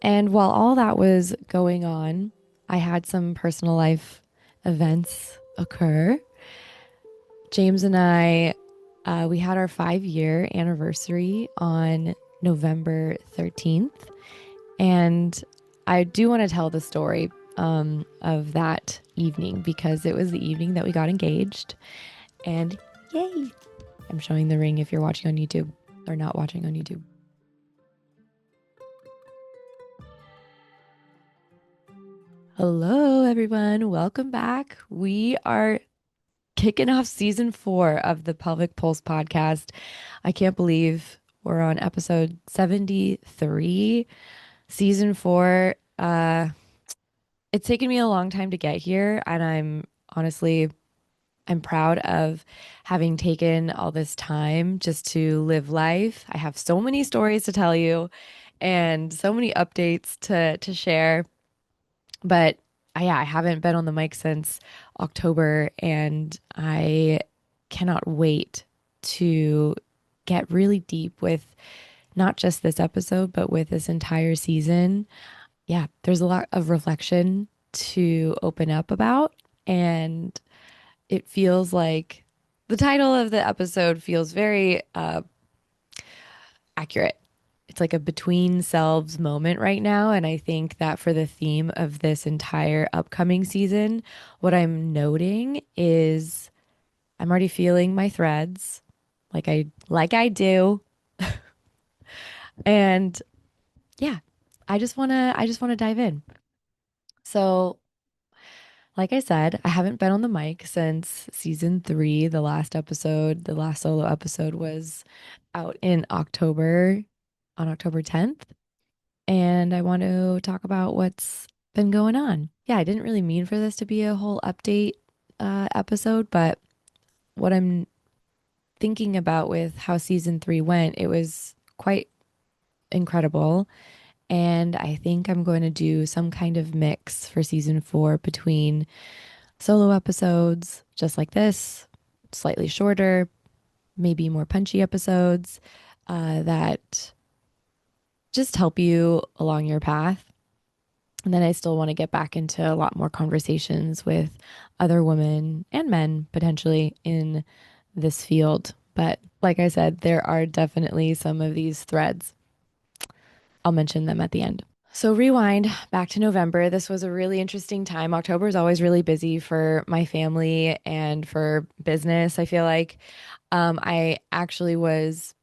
And while all that was going on, I had some personal life events occur. James and I, we had our 5 year anniversary on November 13th. And I do want to tell the story of that evening because it was the evening that we got engaged. And yay, I'm showing the ring if you're watching on YouTube or not watching on YouTube. Hello, everyone. Welcome back. We are kicking off season 4 of the Pelvic Pulse podcast. I can't believe we're on episode 73, season 4. It's taken me a long time to get here, and I'm proud of having taken all this time just to live life. I have so many stories to tell you and so many updates to share. But yeah, I haven't been on the mic since October, and I cannot wait to get really deep with not just this episode, but with this entire season. Yeah, there's a lot of reflection to open up about, and it feels like the title of the episode feels very accurate. It's like a between selves moment right now. And I think that for the theme of this entire upcoming season, what I'm noting is I'm already feeling my threads like I do. And yeah, I just wanna dive in. So like I said, I haven't been on the mic since season 3. The last episode, the last solo episode was out in October, on October 10th. And I want to talk about what's been going on. Yeah, I didn't really mean for this to be a whole update episode, but what I'm thinking about with how season 3 went, it was quite incredible. And I think I'm going to do some kind of mix for season 4 between solo episodes, just like this, slightly shorter, maybe more punchy episodes that just help you along your path. And then I still want to get back into a lot more conversations with other women and men potentially in this field. But like I said, there are definitely some of these threads. I'll mention them at the end. So, rewind back to November. This was a really interesting time. October is always really busy for my family and for business. I feel like I actually was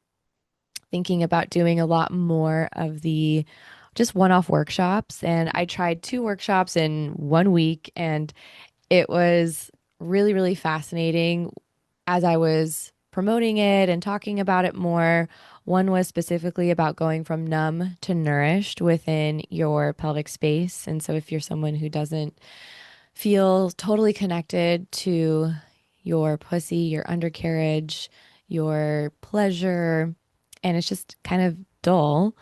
thinking about doing a lot more of the just one-off workshops. And I tried 2 workshops in 1 week, and it was really, really fascinating as I was promoting it and talking about it more. One was specifically about going from numb to nourished within your pelvic space. And so if you're someone who doesn't feel totally connected to your pussy, your undercarriage, your pleasure, and it's just kind of dull,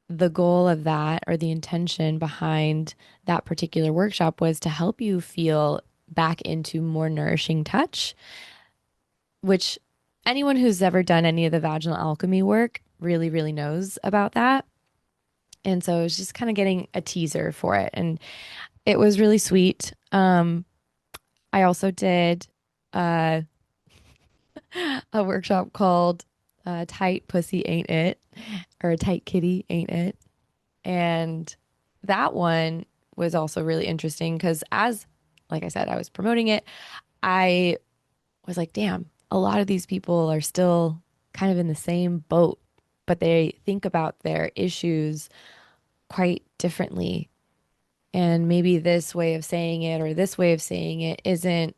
the goal of that or the intention behind that particular workshop was to help you feel back into more nourishing touch, which anyone who's ever done any of the vaginal alchemy work really, really knows about that. And so it was just kind of getting a teaser for it. And it was really sweet. I also did uh, a workshop called Tight Pussy Ain't It, or Tight Kitty Ain't It. And that one was also really interesting because, like I said, I was promoting it. I was like, damn, a lot of these people are still kind of in the same boat, but they think about their issues quite differently. And maybe this way of saying it or this way of saying it isn't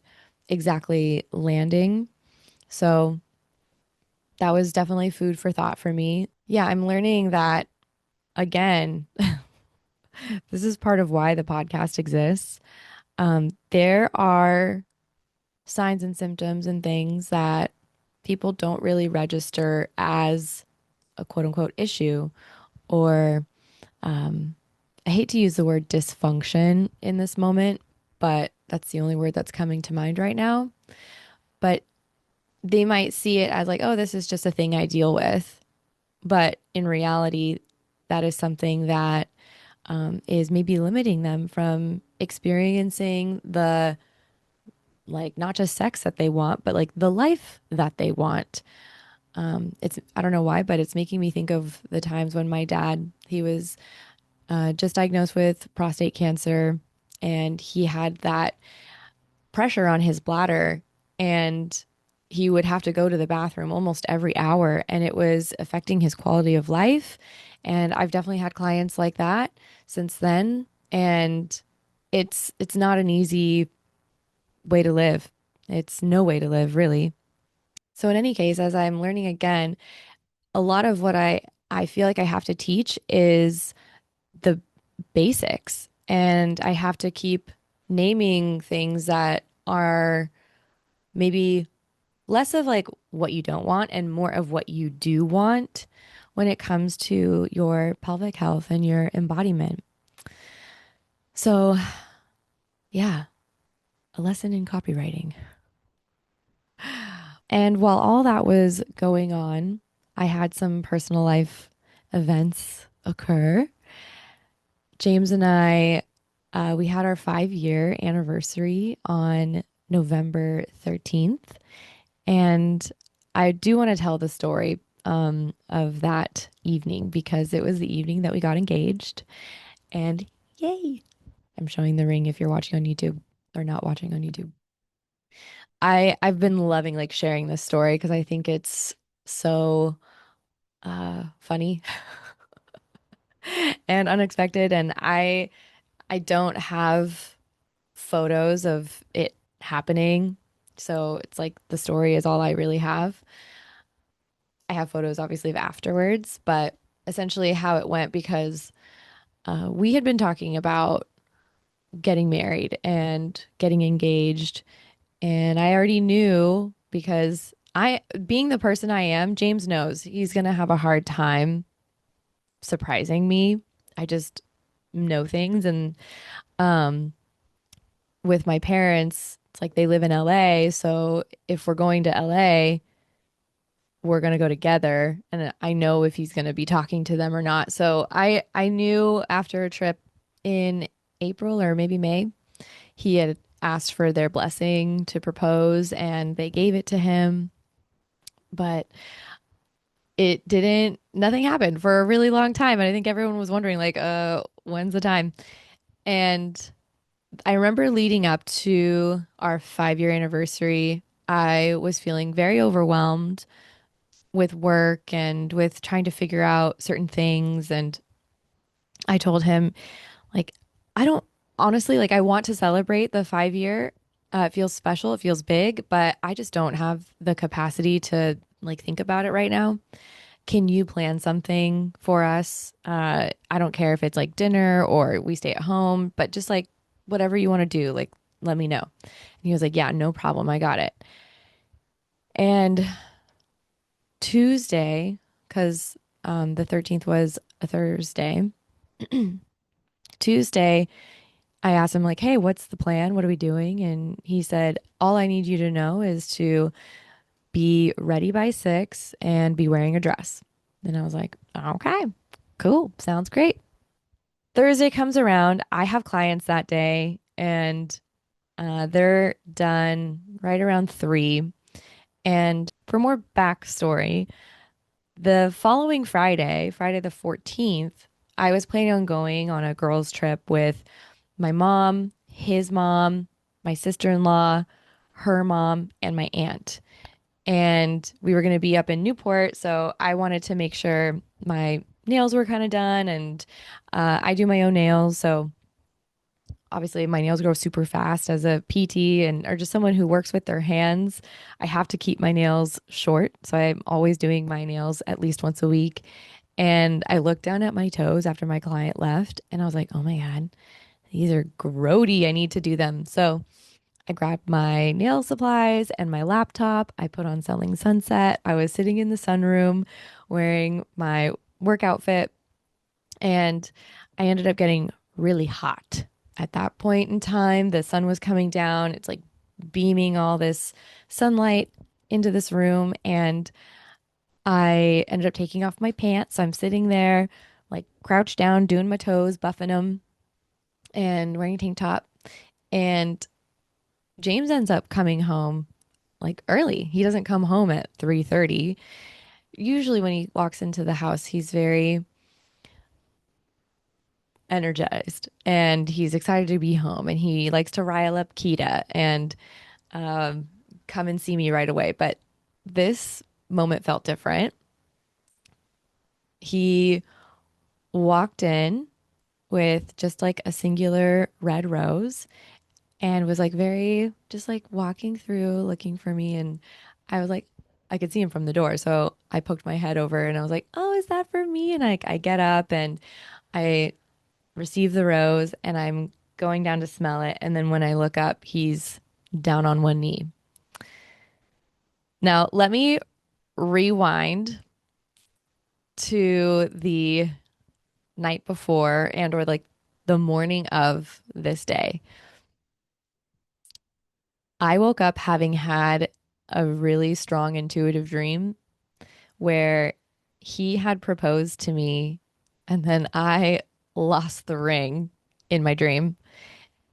exactly landing. So that was definitely food for thought for me. Yeah, I'm learning that again, this is part of why the podcast exists. There are signs and symptoms and things that people don't really register as a quote unquote issue, or um, I hate to use the word dysfunction in this moment, but that's the only word that's coming to mind right now. But they might see it as like, oh, this is just a thing I deal with. But in reality, that is something that is maybe limiting them from experiencing the, like, not just sex that they want, but like the life that they want. I don't know why, but it's making me think of the times when my dad, he was just diagnosed with prostate cancer, and he had that pressure on his bladder, and he would have to go to the bathroom almost every hour, and it was affecting his quality of life. And I've definitely had clients like that since then, and it's not an easy way to live. It's no way to live, really. So in any case, as I'm learning again, a lot of what I feel like I have to teach is the basics, and I have to keep naming things that are maybe less of like what you don't want and more of what you do want when it comes to your pelvic health and your embodiment. So, yeah, a lesson in copywriting. And while all that was going on, I had some personal life events occur. James and I, we had our 5 year anniversary on November 13th. And I do want to tell the story of that evening because it was the evening that we got engaged. And yay, I'm showing the ring if you're watching on YouTube or not watching on YouTube. I've been loving like sharing this story because I think it's so funny and unexpected. And I don't have photos of it happening. So it's like the story is all I really have. I have photos obviously of afterwards, but essentially how it went because we had been talking about getting married and getting engaged. And I already knew because being the person I am, James knows he's going to have a hard time surprising me. I just know things. And um, with my parents, it's like they live in LA. So if we're going to LA, we're going to go together, and I know if he's going to be talking to them or not. So I knew after a trip in April or maybe May, he had asked for their blessing to propose and they gave it to him, but it didn't nothing happened for a really long time, and I think everyone was wondering like when's the time? And I remember leading up to our 5 year anniversary, I was feeling very overwhelmed with work and with trying to figure out certain things. And I told him, like, I don't honestly, like, I want to celebrate the 5 year. It feels special, it feels big, but I just don't have the capacity to like think about it right now. Can you plan something for us? I don't care if it's like dinner or we stay at home, but just like whatever you want to do, like, let me know. And he was like, yeah, no problem. I got it. And Tuesday, because the 13th was a Thursday. Tuesday, I asked him, like, hey, what's the plan? What are we doing? And he said, all I need you to know is to be ready by 6 and be wearing a dress. And I was like, okay, cool. Sounds great. Thursday comes around. I have clients that day, and they're done right around 3. And for more backstory, the following Friday, Friday the 14th, I was planning on going on a girls' trip with my mom, his mom, my sister-in-law, her mom, and my aunt. And we were going to be up in Newport, so I wanted to make sure my nails were kind of done. And I do my own nails, so obviously my nails grow super fast as a PT and or just someone who works with their hands. I have to keep my nails short, so I'm always doing my nails at least once a week. And I looked down at my toes after my client left, and I was like, "Oh my God, these are grody. I need to do them." So I grabbed my nail supplies and my laptop. I put on Selling Sunset. I was sitting in the sunroom wearing my work outfit, and I ended up getting really hot at that point in time. The sun was coming down. It's like beaming all this sunlight into this room. And I ended up taking off my pants. So I'm sitting there like crouched down, doing my toes, buffing them, and wearing a tank top. And James ends up coming home like early. He doesn't come home at 3:30. Usually when he walks into the house, he's very energized and he's excited to be home and he likes to rile up Kita and um, come and see me right away. But this moment felt different. He walked in with just like a singular red rose and was like very just like walking through looking for me. And I was like, I could see him from the door. So I poked my head over and I was like, oh, is that for me? And I get up and I receive the rose and I'm going down to smell it. And then when I look up, he's down on one knee. Now, let me rewind to the night before and or like the morning of this day. I woke up having had a really strong intuitive dream where he had proposed to me and then I lost the ring in my dream.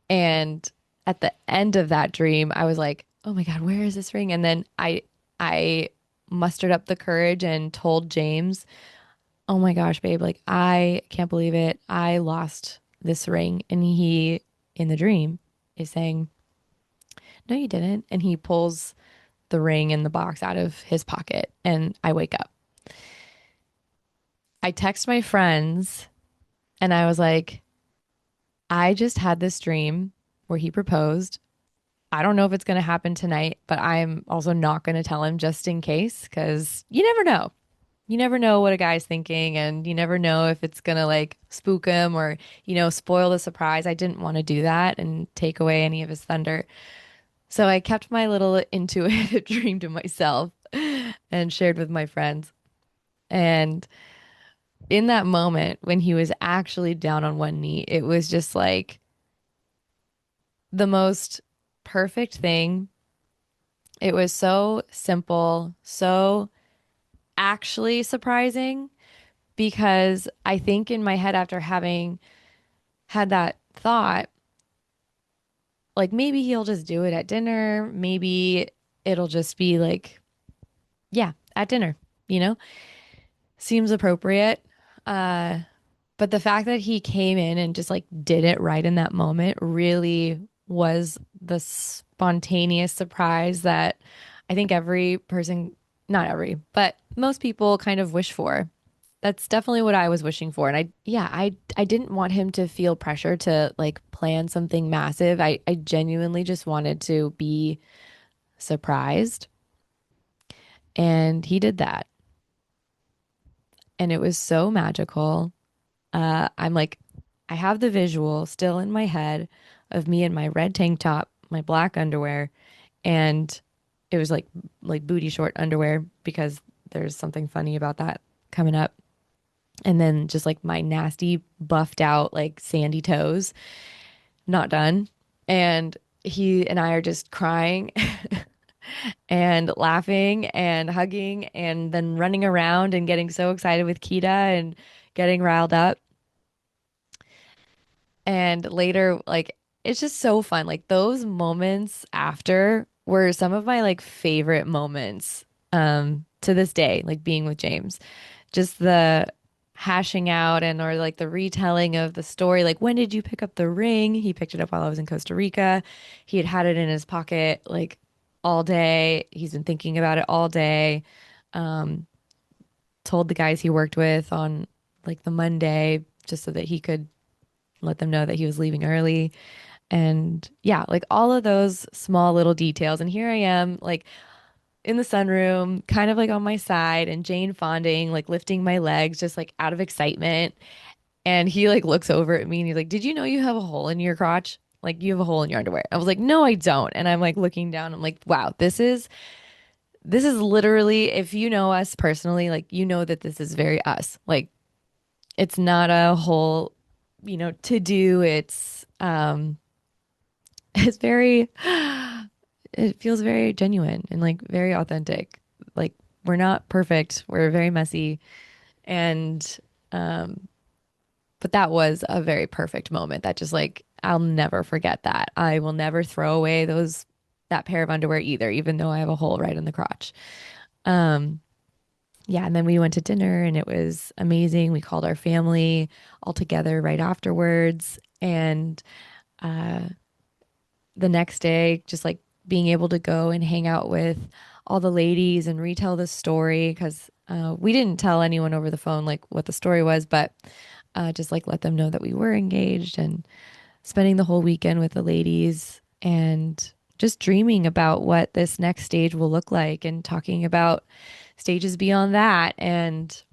And at the end of that dream, I was like, "Oh my God, where is this ring?" And then I mustered up the courage and told James, "Oh my gosh, babe, like I can't believe it. I lost this ring." And he in the dream is saying, "No, you didn't." And he pulls the ring in the box out of his pocket and I wake up. I text my friends and I was like, "I just had this dream where he proposed. I don't know if it's going to happen tonight, but I'm also not going to tell him just in case because you never know. You never know what a guy's thinking and you never know if it's going to like spook him or, spoil the surprise. I didn't want to do that and take away any of his thunder. So I kept my little intuitive dream to myself and shared with my friends. And in that moment, when he was actually down on one knee, it was just like the most perfect thing. It was so simple, so actually surprising because I think in my head, after having had that thought, like maybe he'll just do it at dinner. Maybe it'll just be like, yeah, at dinner, you know, seems appropriate. Uh, but the fact that he came in and just like did it right in that moment really was the spontaneous surprise that I think every person, not every, but most people kind of wish for. That's definitely what I was wishing for. And I didn't want him to feel pressure to like plan something massive. I genuinely just wanted to be surprised. And he did that. And it was so magical. I'm like, I have the visual still in my head of me in my red tank top, my black underwear, and it was like booty short underwear because there's something funny about that coming up. And then just like my nasty buffed out like sandy toes, not done. And he and I are just crying and laughing and hugging and then running around and getting so excited with Kita and getting riled up. And later, like, it's just so fun. Like, those moments after were some of my like favorite moments to this day, like being with James. Just the hashing out and or like the retelling of the story. Like, when did you pick up the ring? He picked it up while I was in Costa Rica. He had it in his pocket like all day. He's been thinking about it all day. Um, Told the guys he worked with on like the Monday just so that he could let them know that he was leaving early. And yeah, like all of those small little details. And here I am, like in the sunroom, kind of like on my side, and Jane fonding, like lifting my legs, just like out of excitement. And he like looks over at me and he's like, "Did you know you have a hole in your crotch? Like you have a hole in your underwear." I was like, "No, I don't." And I'm like looking down. I'm like, "Wow, this is literally, if you know us personally, like you know that this is very us. Like it's not a whole, to do. It's very it feels very genuine and like very authentic. Like we're not perfect. We're very messy. And But that was a very perfect moment that just like I'll never forget that. I will never throw away those that pair of underwear either, even though I have a hole right in the crotch. Um, yeah, and then we went to dinner and it was amazing. We called our family all together right afterwards. And uh, the next day, just like being able to go and hang out with all the ladies and retell the story because we didn't tell anyone over the phone like what the story was, but just like let them know that we were engaged and spending the whole weekend with the ladies and just dreaming about what this next stage will look like and talking about stages beyond that and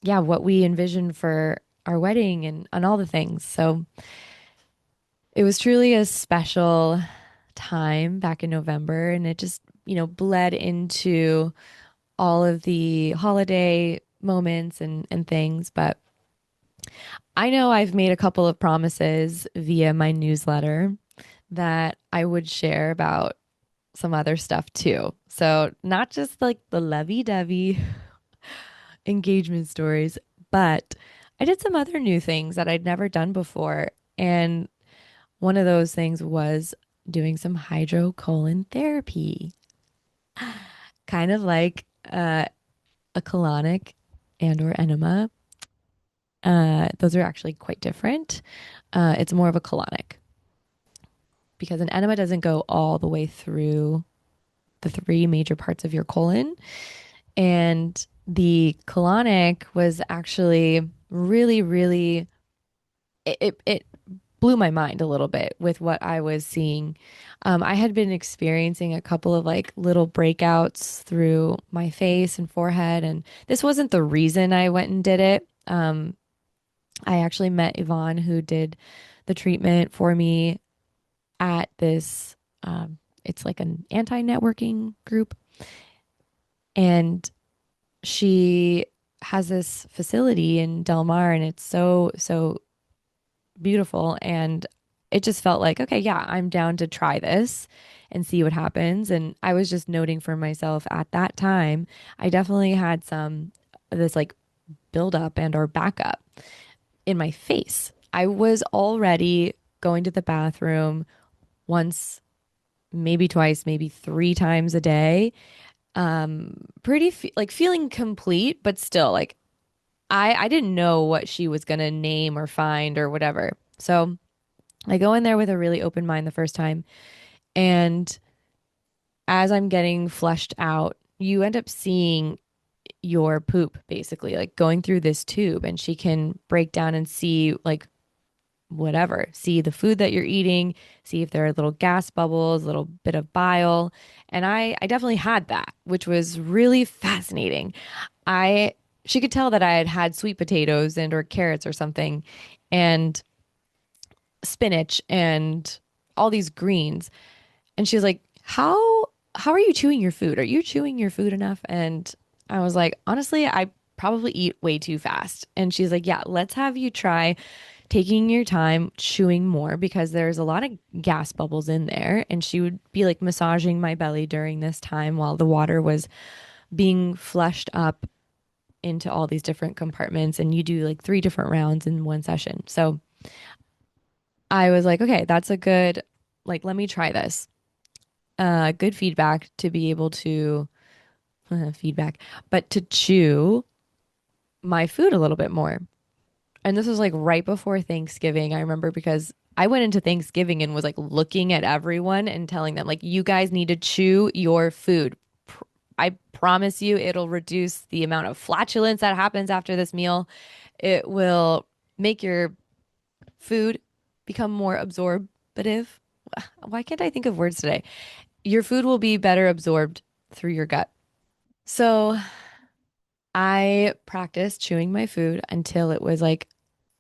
yeah, what we envision for our wedding and all the things. So it was truly a special time back in November and it just, bled into all of the holiday moments and things. But I know I've made a couple of promises via my newsletter that I would share about some other stuff too. So, not just like the lovey-dovey engagement stories, but I did some other new things that I'd never done before. And one of those things was doing some hydrocolon therapy, kind of like a colonic and or enema. Those are actually quite different. It's more of a colonic because an enema doesn't go all the way through the three major parts of your colon. And the colonic was actually really, really, it blew my mind a little bit with what I was seeing. I had been experiencing a couple of like little breakouts through my face and forehead, and this wasn't the reason I went and did it. I actually met Yvonne, who did the treatment for me at this, it's like an anti-networking group. And she has this facility in Del Mar and it's so, so beautiful. And it just felt like, okay, yeah, I'm down to try this and see what happens. And I was just noting for myself at that time, I definitely had some of this like build up and or backup in my face. I was already going to the bathroom once, maybe twice, maybe three times a day. Like feeling complete, but still like I didn't know what she was gonna name or find or whatever. So I go in there with a really open mind the first time, and as I'm getting flushed out, you end up seeing your poop basically like going through this tube, and she can break down and see like whatever, see the food that you're eating, see if there are little gas bubbles, a little bit of bile. And I definitely had that, which was really fascinating. I She could tell that I had had sweet potatoes and or carrots or something and spinach and all these greens. And she was like, how are you chewing your food? Are you chewing your food enough? And I was like, honestly, I probably eat way too fast. And she's like, yeah, let's have you try taking your time chewing more because there's a lot of gas bubbles in there. And she would be like massaging my belly during this time while the water was being flushed up into all these different compartments. And you do like three different rounds in one session. So I was like, okay, that's a good, like, let me try this. Good feedback to be able to feedback, but to chew my food a little bit more. And this was like right before Thanksgiving, I remember, because I went into Thanksgiving and was like looking at everyone and telling them, like, you guys need to chew your food. I promise you, it'll reduce the amount of flatulence that happens after this meal. It will make your food become more absorbative. Why can't I think of words today? Your food will be better absorbed through your gut. So I practiced chewing my food until it was like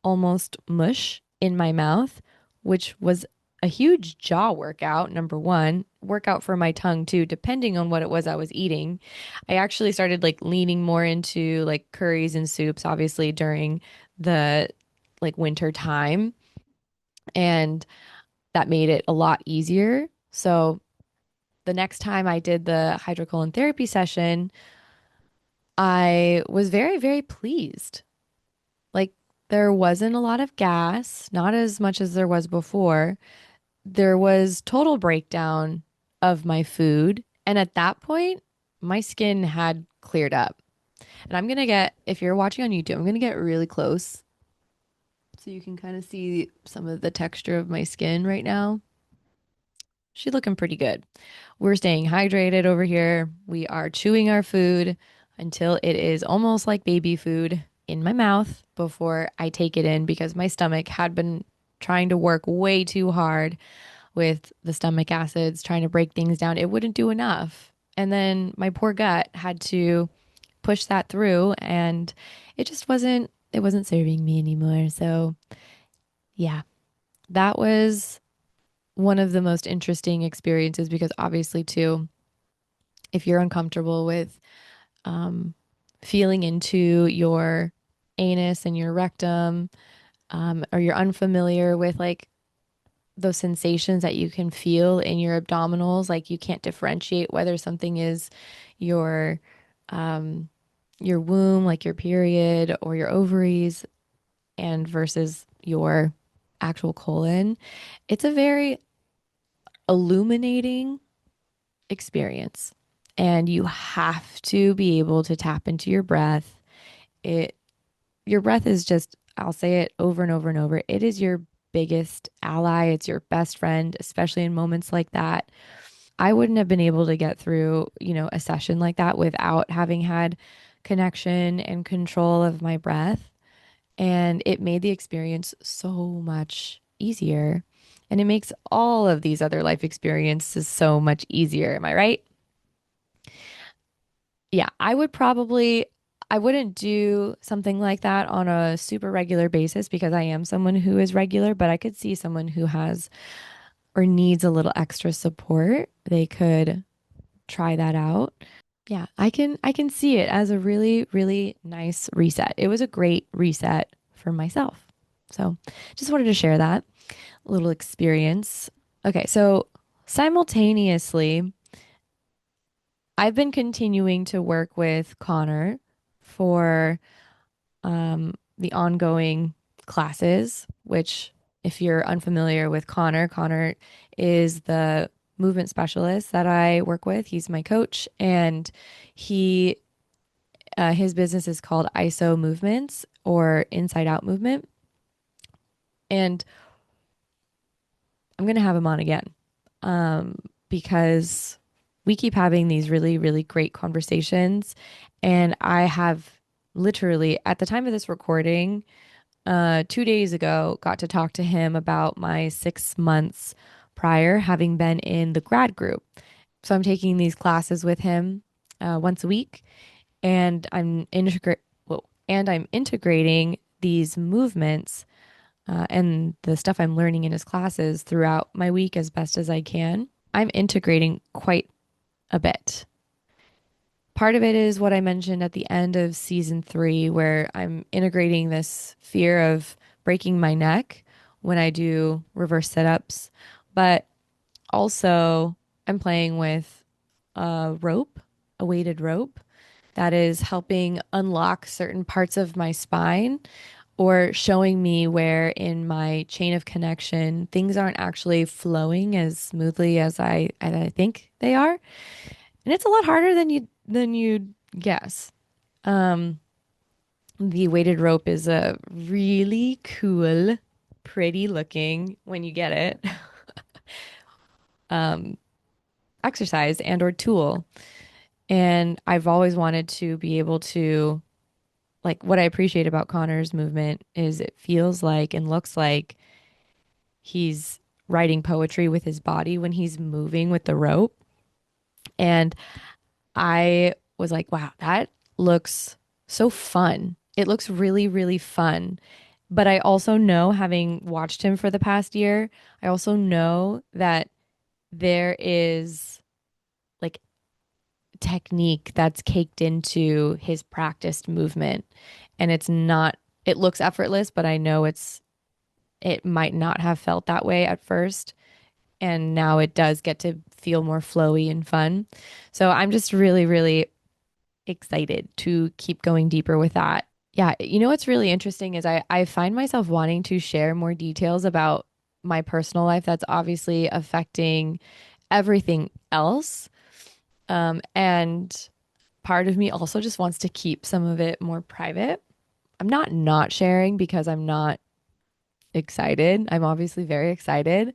almost mush in my mouth, which was a huge jaw workout, number one, workout for my tongue too, depending on what it was I was eating. I actually started like leaning more into like curries and soups, obviously during the like winter time, and that made it a lot easier. So the next time I did the hydrocolon therapy session, I was very, very pleased. Like There wasn't a lot of gas, not as much as there was before. There was total breakdown of my food. And at that point, my skin had cleared up. And I'm gonna get, if you're watching on YouTube, I'm gonna get really close so you can kind of see some of the texture of my skin right now. She's looking pretty good. We're staying hydrated over here. We are chewing our food until it is almost like baby food in my mouth before I take it in because my stomach had been trying to work way too hard with the stomach acids, trying to break things down. It wouldn't do enough. And then my poor gut had to push that through and it wasn't serving me anymore. So, yeah, that was one of the most interesting experiences because obviously too, if you're uncomfortable with um, feeling into your anus and your rectum, or you're unfamiliar with like those sensations that you can feel in your abdominals, like you can't differentiate whether something is your um, your womb, like your period or your ovaries, and versus your actual colon. It's a very illuminating experience. And you have to be able to tap into your breath. It Your breath is just, I'll say it over and over and over. It is your biggest ally. It's your best friend, especially in moments like that. I wouldn't have been able to get through, a session like that without having had connection and control of my breath. And it made the experience so much easier. And it makes all of these other life experiences so much easier. Am I right? Yeah, I wouldn't do something like that on a super regular basis because I am someone who is regular, but I could see someone who has or needs a little extra support. They could try that out. Yeah, I can see it as a really, really nice reset. It was a great reset for myself. So just wanted to share that little experience. Okay, so simultaneously, I've been continuing to work with Connor for the ongoing classes, which, if you're unfamiliar with Connor, Connor is the movement specialist that I work with. He's my coach, and he his business is called ISO Movements or Inside Out Movement. And I'm gonna have him on again um, because we keep having these really, really great conversations. And I have literally, at the time of this recording, 2 days ago, got to talk to him about my 6 months prior having been in the grad group. So I'm taking these classes with him once a week, and I'm integrating these movements and the stuff I'm learning in his classes throughout my week as best as I can. I'm integrating quite a bit. Part of it is what I mentioned at the end of season 3, where I'm integrating this fear of breaking my neck when I do reverse sit ups. But also, I'm playing with a rope, a weighted rope that is helping unlock certain parts of my spine or showing me where in my chain of connection things aren't actually flowing as smoothly as I think they are. And it's a lot harder than you'd guess. Um, the weighted rope is a really cool, pretty looking when you get it um, exercise and or tool. And I've always wanted to be able to, like, what I appreciate about Connor's movement is it feels like and looks like he's writing poetry with his body when he's moving with the rope. And I was like, wow, that looks so fun. It looks really, really fun. But I also know, having watched him for the past year, I also know that there is like technique that's caked into his practiced movement. And it looks effortless, but I know it might not have felt that way at first. And now it does get to feel more flowy and fun. So I'm just really, really excited to keep going deeper with that. Yeah, you know what's really interesting is I find myself wanting to share more details about my personal life that's obviously affecting everything else. And part of me also just wants to keep some of it more private. I'm not sharing because I'm not excited. I'm obviously very excited,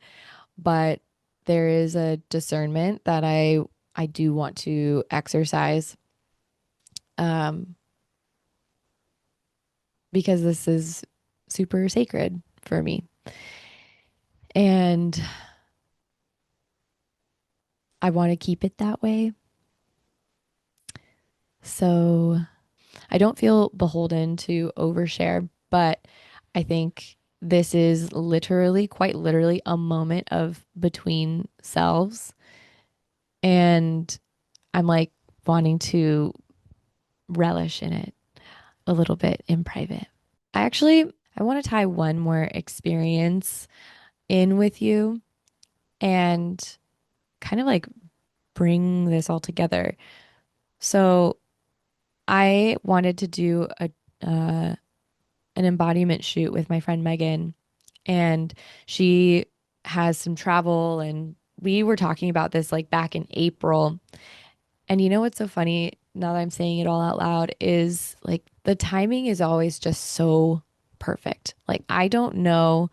but there is a discernment that I do want to exercise um because this is super sacred for me. And I want to keep it that way. So I don't feel beholden to overshare, but I think this is literally, quite literally, a moment of between selves. And I'm like wanting to relish in it a little bit in private. I want to tie one more experience in with you and kind of like bring this all together. So I wanted to do uh, an embodiment shoot with my friend Megan, and she has some travel, and we were talking about this like back in April. And you know what's so funny now that I'm saying it all out loud is like the timing is always just so perfect. Like I don't know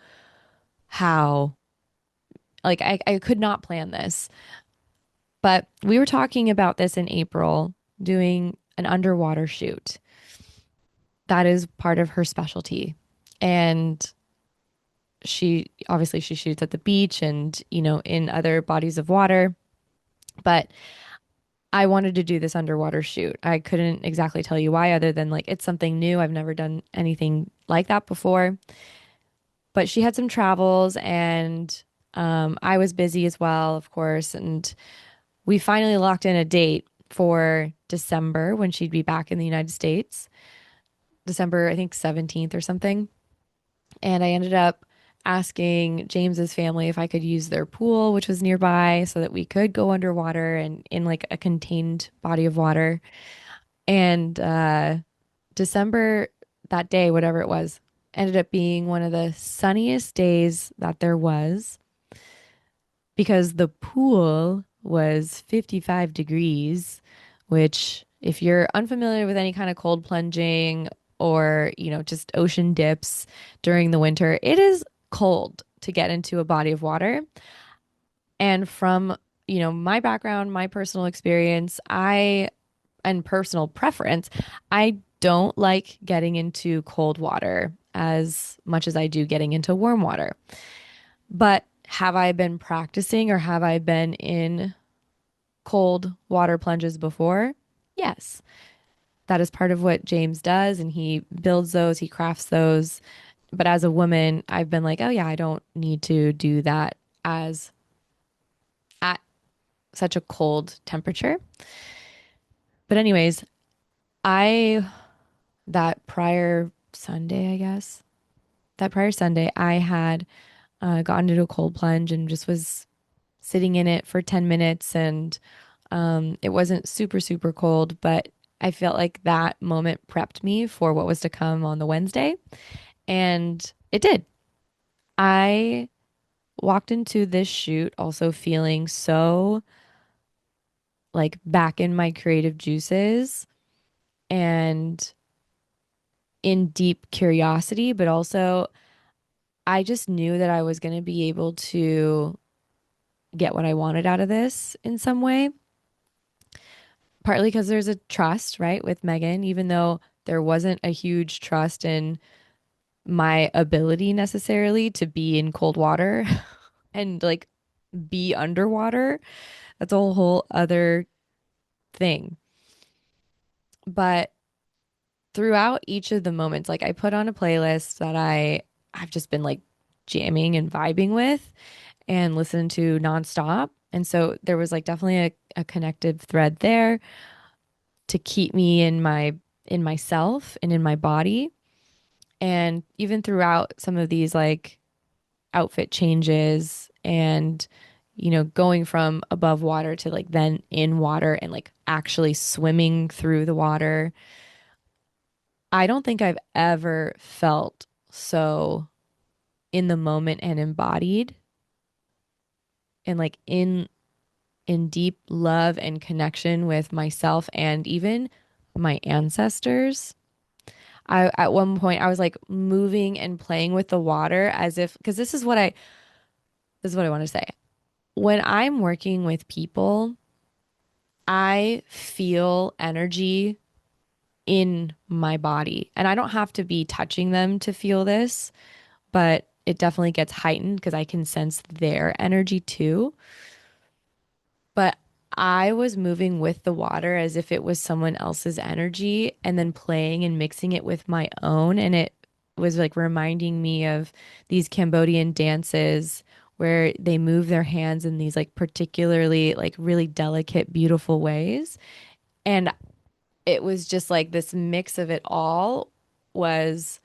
how, like I could not plan this, but we were talking about this in April, doing an underwater shoot. That is part of her specialty. And she shoots at the beach and, you know, in other bodies of water. But I wanted to do this underwater shoot. I couldn't exactly tell you why, other than like it's something new. I've never done anything like that before. But she had some travels and I was busy as well, of course. And we finally locked in a date for December when she'd be back in the United States. December, I think 17th or something. And I ended up asking James's family if I could use their pool, which was nearby, so that we could go underwater and in like a contained body of water. And December, that day, whatever it was, ended up being one of the sunniest days that there was because the pool was 55 degrees, which, if you're unfamiliar with any kind of cold plunging or, you know, just ocean dips during the winter, it is cold to get into a body of water. And from, you know, my background, my personal experience, and personal preference, I don't like getting into cold water as much as I do getting into warm water. But have I been practicing or have I been in cold water plunges before? Yes. That is part of what James does, and he builds those, he crafts those. But as a woman, I've been like, oh yeah, I don't need to do that as at such a cold temperature. But anyways, I that prior Sunday, I guess, that prior Sunday, I had gotten into a cold plunge and just was sitting in it for 10 minutes. And it wasn't super, super cold, but I felt like that moment prepped me for what was to come on the Wednesday. And it did. I walked into this shoot also feeling so like back in my creative juices and in deep curiosity, but also I just knew that I was going to be able to get what I wanted out of this in some way. Partly because there's a trust, right, with Megan, even though there wasn't a huge trust in my ability necessarily to be in cold water and like be underwater. That's a whole other thing. But throughout each of the moments, like I put on a playlist that I've just been like jamming and vibing with and listening to nonstop. And so there was like definitely a connective thread there to keep me in myself and in my body. And even throughout some of these like outfit changes and, you know, going from above water to like then in water and like actually swimming through the water, I don't think I've ever felt so in the moment and embodied and like in deep love and connection with myself and even my ancestors. I at one point I was like moving and playing with the water as if because this is what I want to say. When I'm working with people, I feel energy in my body. And I don't have to be touching them to feel this, but it definitely gets heightened because I can sense their energy too. But I was moving with the water as if it was someone else's energy and then playing and mixing it with my own. And it was like reminding me of these Cambodian dances where they move their hands in these like particularly like really delicate, beautiful ways. And it was just like this mix of it all was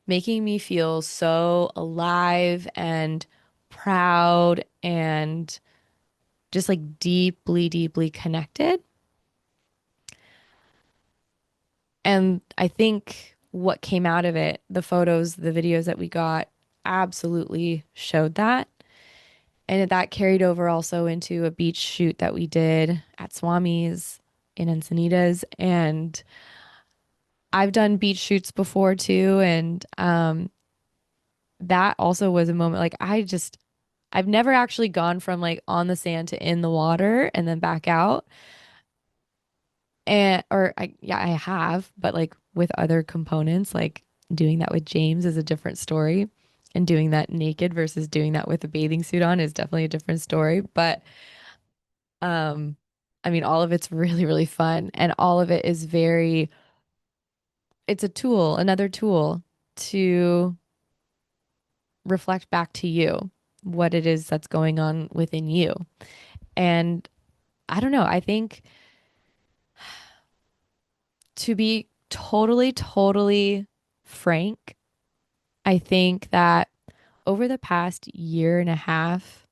making me feel so alive and proud and just like deeply, deeply connected. And I think what came out of it, the photos, the videos that we got absolutely showed that. And that carried over also into a beach shoot that we did at Swami's in Encinitas. And I've done beach shoots before too. And that also was a moment like I've never actually gone from like on the sand to in the water and then back out. And or I yeah, I have, but like with other components, like doing that with James is a different story. And doing that naked versus doing that with a bathing suit on is definitely a different story. But um I mean all of it's really, really fun and all of it is very it's a tool, another tool to reflect back to you what it is that's going on within you. And I don't know, I think to be totally, totally frank, I think that over the past year and a half,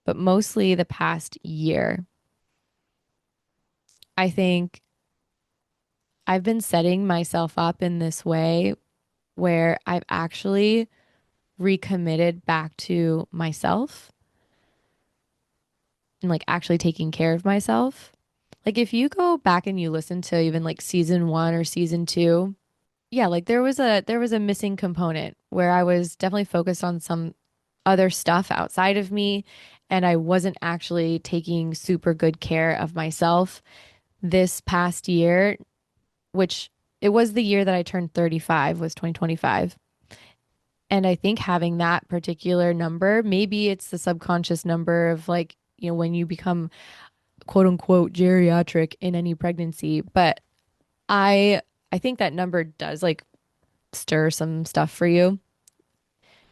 but mostly the past year, I think I've been setting myself up in this way where I've actually recommitted back to myself and like actually taking care of myself. Like if you go back and you listen to even like season one or season two, yeah, like there was a missing component where I was definitely focused on some other stuff outside of me and I wasn't actually taking super good care of myself this past year, which it was the year that I turned 35 was 2025. And I think having that particular number, maybe it's the subconscious number of like, when you become quote unquote geriatric in any pregnancy, but I I think that number does like stir some stuff for you.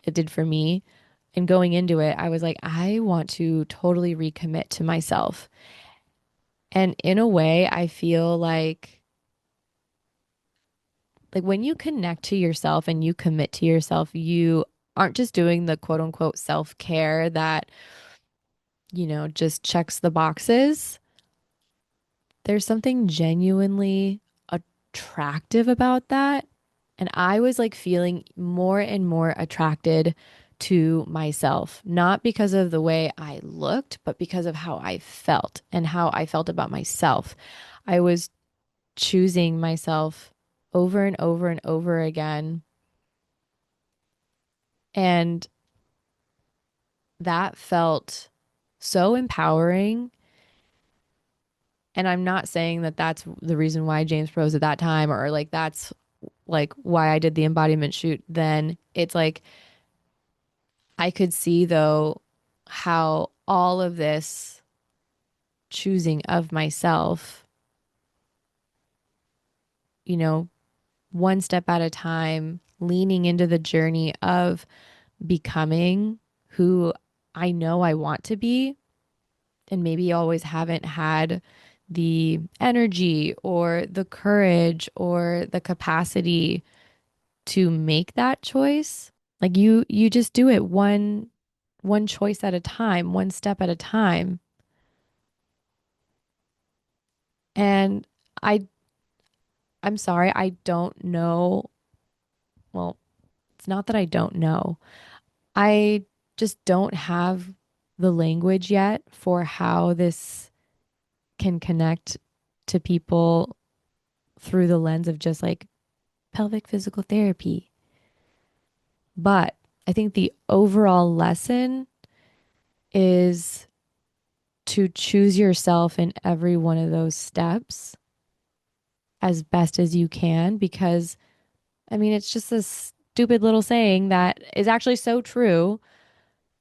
It did for me. And going into it, I was like, I want to totally recommit to myself. And in a way, I feel like when you connect to yourself and you commit to yourself, you aren't just doing the quote unquote self-care that, just checks the boxes. There's something genuinely attractive about that. And I was like feeling more and more attracted to myself, not because of the way I looked, but because of how I felt and how I felt about myself. I was choosing myself over and over and over again. And that felt so empowering. And I'm not saying that that's the reason why James Prose at that time or like that's like why I did the embodiment shoot then. It's like I could see though how all of this choosing of myself, you know, one step at a time, leaning into the journey of becoming who I know I want to be, and maybe always haven't had the energy or the courage or the capacity to make that choice. Like you just do it one choice at a time, one step at a time. And I I'm sorry, I don't know. Well, it's not that I don't know. I just don't have the language yet for how this can connect to people through the lens of just like pelvic physical therapy. But I think the overall lesson is to choose yourself in every one of those steps as best as you can because I mean, it's just this stupid little saying that is actually so true.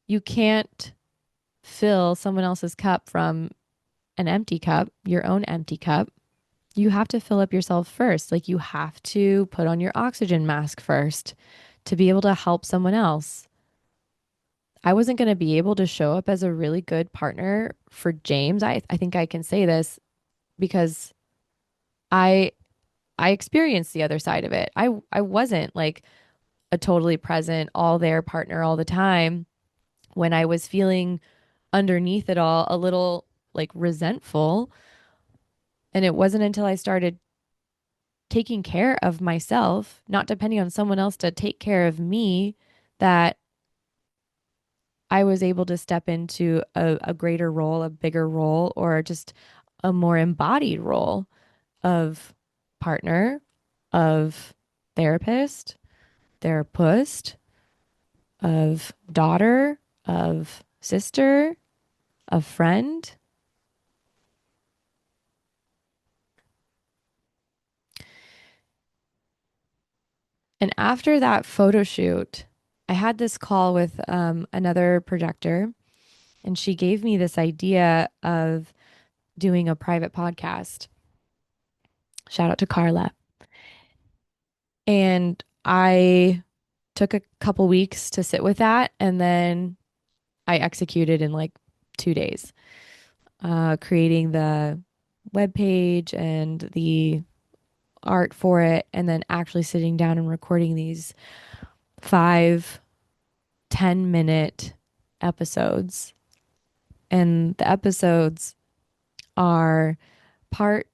You can't fill someone else's cup from an empty cup, your own empty cup. You have to fill up yourself first. Like you have to put on your oxygen mask first to be able to help someone else. I wasn't going to be able to show up as a really good partner for James. I think I can say this because I I experienced the other side of it. I wasn't like a totally present, all there partner all the time when I was feeling underneath it all a little like resentful. And it wasn't until I started taking care of myself, not depending on someone else to take care of me, that I was able to step into a greater role, a bigger role, or just a more embodied role of partner, of therapist, therapist, of daughter, of sister, of friend. And after that photo shoot, I had this call with another projector, and she gave me this idea of doing a private podcast. Shout out to Carla. And I took a couple weeks to sit with that, and then I executed in like 2 days, creating the web page and the art for it, and then actually sitting down and recording these 5-10 minute episodes. And the episodes are part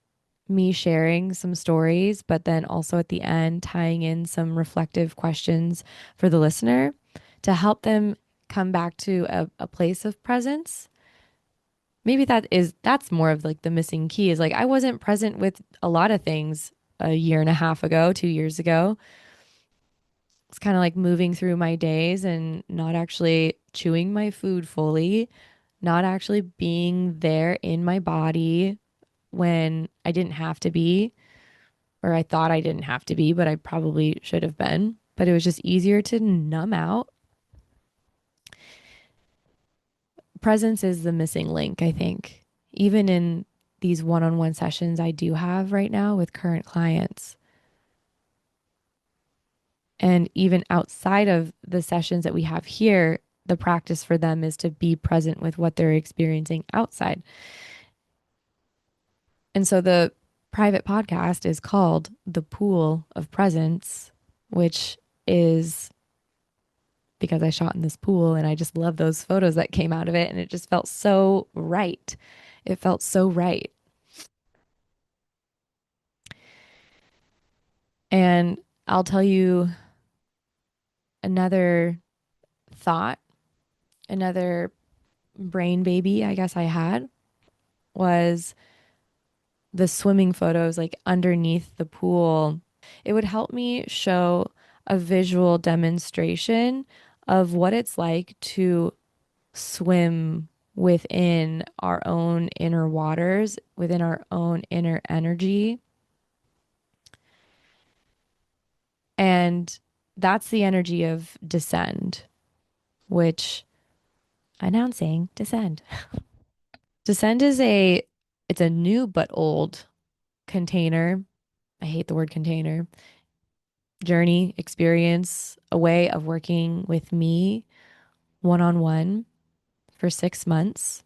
me sharing some stories, but then also at the end tying in some reflective questions for the listener to help them come back to a place of presence. Maybe that's more of like the missing key is like I wasn't present with a lot of things a year and a half ago, 2 years ago. It's kind of like moving through my days and not actually chewing my food fully, not actually being there in my body when I didn't have to be, or I thought I didn't have to be, but I probably should have been. But it was just easier to numb out. Presence is the missing link, I think. Even in these one on one sessions I do have right now with current clients. And even outside of the sessions that we have here, the practice for them is to be present with what they're experiencing outside. And so the private podcast is called The Pool of Presence, which is because I shot in this pool and I just love those photos that came out of it. And it just felt so right. It felt so right. And I'll tell you another thought, another brain baby, I guess I had was the swimming photos like underneath the pool. It would help me show a visual demonstration of what it's like to swim within our own inner waters, within our own inner energy. And that's the energy of descend, which announcing descend. Descend is it's a new but old container. I hate the word container. Journey, experience, a way of working with me one on one for 6 months.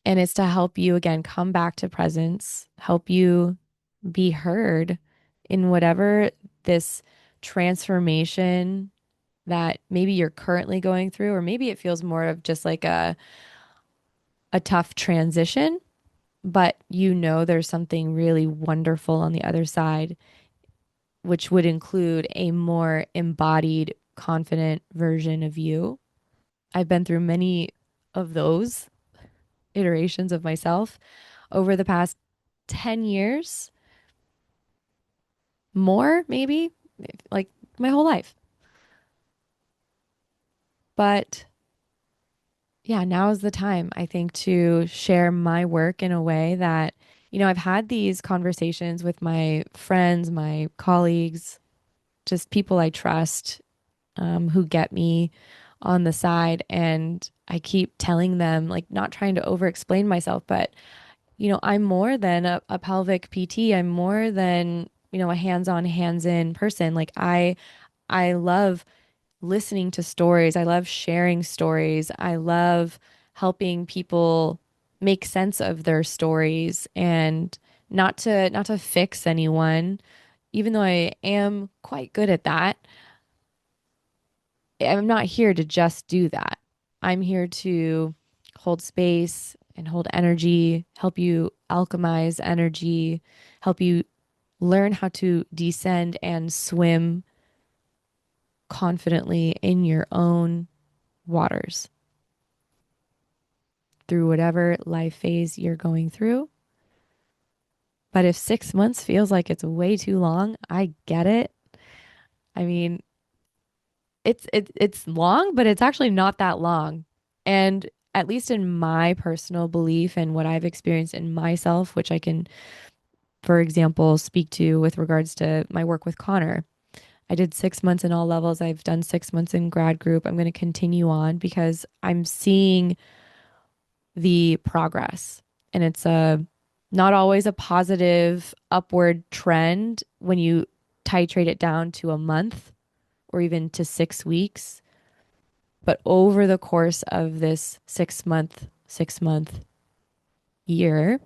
And it's to help you again come back to presence, help you be heard in whatever this transformation that maybe you're currently going through, or maybe it feels more of just like a tough transition. but you know there's something really wonderful on the other side, which would include a more embodied, confident version of you. I've been through many of those iterations of myself over the past 10 years, more maybe, like my whole life. But yeah, now is the time, I think, to share my work in a way that, I've had these conversations with my friends, my colleagues, just people I trust, who get me on the side. And I keep telling them, like, not trying to over explain myself, but, I'm more than a pelvic PT. I'm more than, a hands on, hands in person. Like, I love listening to stories. I love sharing stories. I love helping people make sense of their stories and not to fix anyone, even though I am quite good at that. I'm not here to just do that. I'm here to hold space and hold energy, help you alchemize energy, help you learn how to descend and swim confidently in your own waters through whatever life phase you're going through. But if 6 months feels like it's way too long, I get it. I mean, it's long, but it's actually not that long. And at least in my personal belief and what I've experienced in myself, which I can, for example, speak to with regards to my work with Connor. I did 6 months in all levels. I've done 6 months in grad group. I'm going to continue on because I'm seeing the progress. And it's not always a positive upward trend when you titrate it down to a month or even to 6 weeks. But over the course of this 6 month year,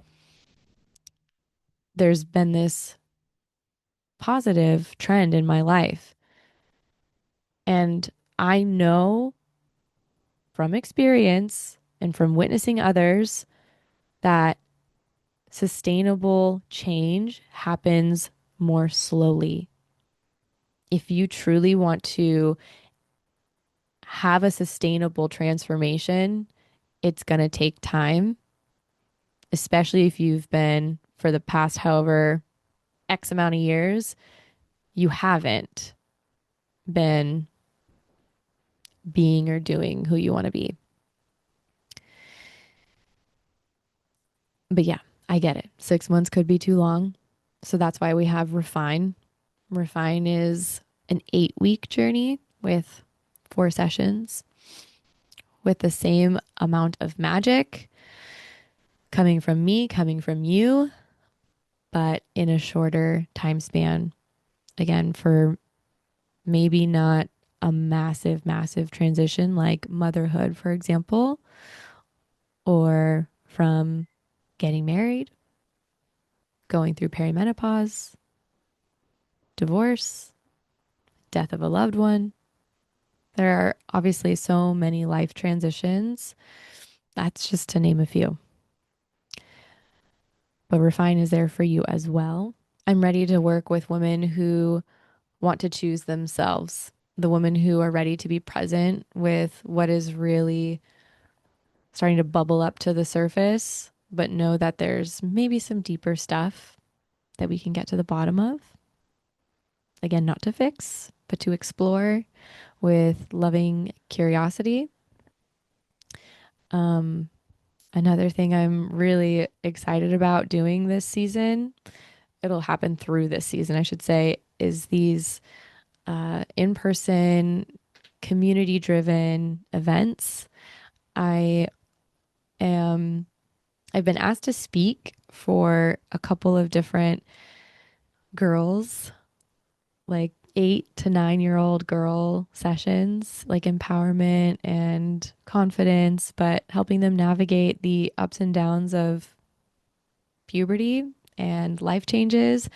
there's been this positive trend in my life. And I know from experience and from witnessing others that sustainable change happens more slowly. If you truly want to have a sustainable transformation, it's going to take time, especially if you've been for the past however X amount of years, you haven't been being or doing who you want to be. But yeah, I get it. 6 months could be too long. So that's why we have Refine. Refine is an 8 week journey with 4 sessions with the same amount of magic coming from me, coming from you, but in a shorter time span. Again, for maybe not a massive, massive transition like motherhood, for example, or from getting married, going through perimenopause, divorce, death of a loved one. There are obviously so many life transitions. That's just to name a few. But Refine is there for you as well. I'm ready to work with women who want to choose themselves, the women who are ready to be present with what is really starting to bubble up to the surface, but know that there's maybe some deeper stuff that we can get to the bottom of. Again, not to fix, but to explore with loving curiosity. Um, Another thing I'm really excited about doing this season, it'll happen through this season, I should say, is these in person, community driven events. I am, I've been asked to speak for a couple of different girls, like 8 to 9 year old girl sessions, like empowerment and confidence, but helping them navigate the ups and downs of puberty and life changes,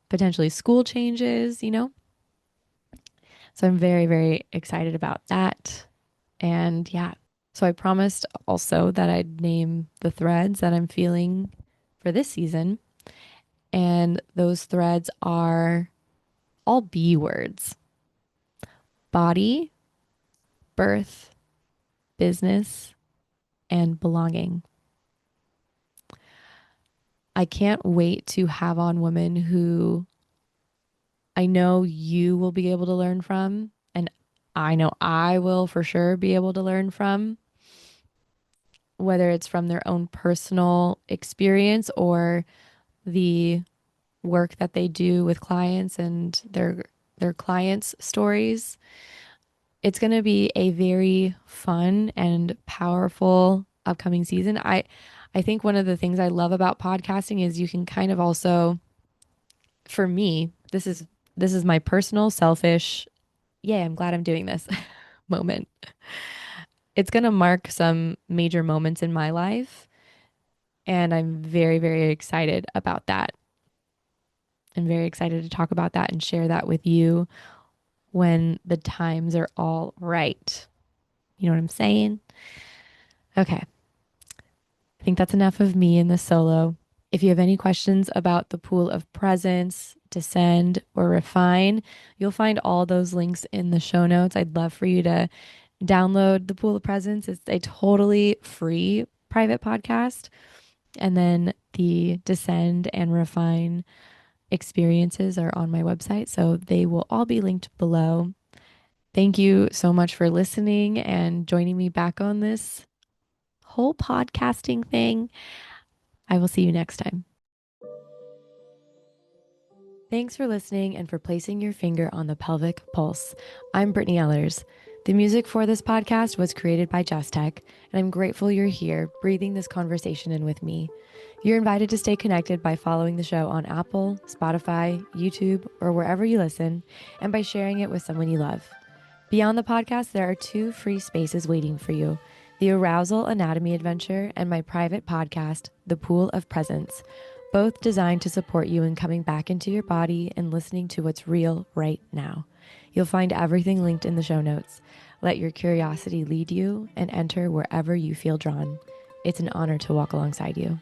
potentially school changes. So I'm very, very excited about that. And yeah, so I promised also that I'd name the threads that I'm feeling for this season. And those threads are all B words: body, birth, business, and belonging. I can't wait to have on women who I know you will be able to learn from, and I know I will for sure be able to learn from, whether it's from their own personal experience or the work that they do with clients and their clients' stories. It's going to be a very fun and powerful upcoming season. I think one of the things I love about podcasting is you can kind of also, for me, this is my personal selfish, yay, I'm glad I'm doing this moment. It's going to mark some major moments in my life, and I'm very, very excited about that. I'm very excited to talk about that and share that with you when the times are all right. You know what I'm saying? Okay. I think that's enough of me in the solo. If you have any questions about the pool of presence, descend, or refine, you'll find all those links in the show notes. I'd love for you to download the pool of presence. It's a totally free private podcast. And then the descend and refine experiences are on my website. So they will all be linked below. Thank you so much for listening and joining me back on this whole podcasting thing. I will see you next time. Thanks for listening and for placing your finger on the pelvic pulse. I'm Brittney Ellers. The music for this podcast was created by Just Tech, and I'm grateful you're here breathing this conversation in with me. You're invited to stay connected by following the show on Apple, Spotify, YouTube, or wherever you listen, and by sharing it with someone you love. Beyond the podcast, there are 2 free spaces waiting for you: the Arousal Anatomy Adventure and my private podcast, The Pool of Presence, both designed to support you in coming back into your body and listening to what's real right now. You'll find everything linked in the show notes. Let your curiosity lead you and enter wherever you feel drawn. It's an honor to walk alongside you.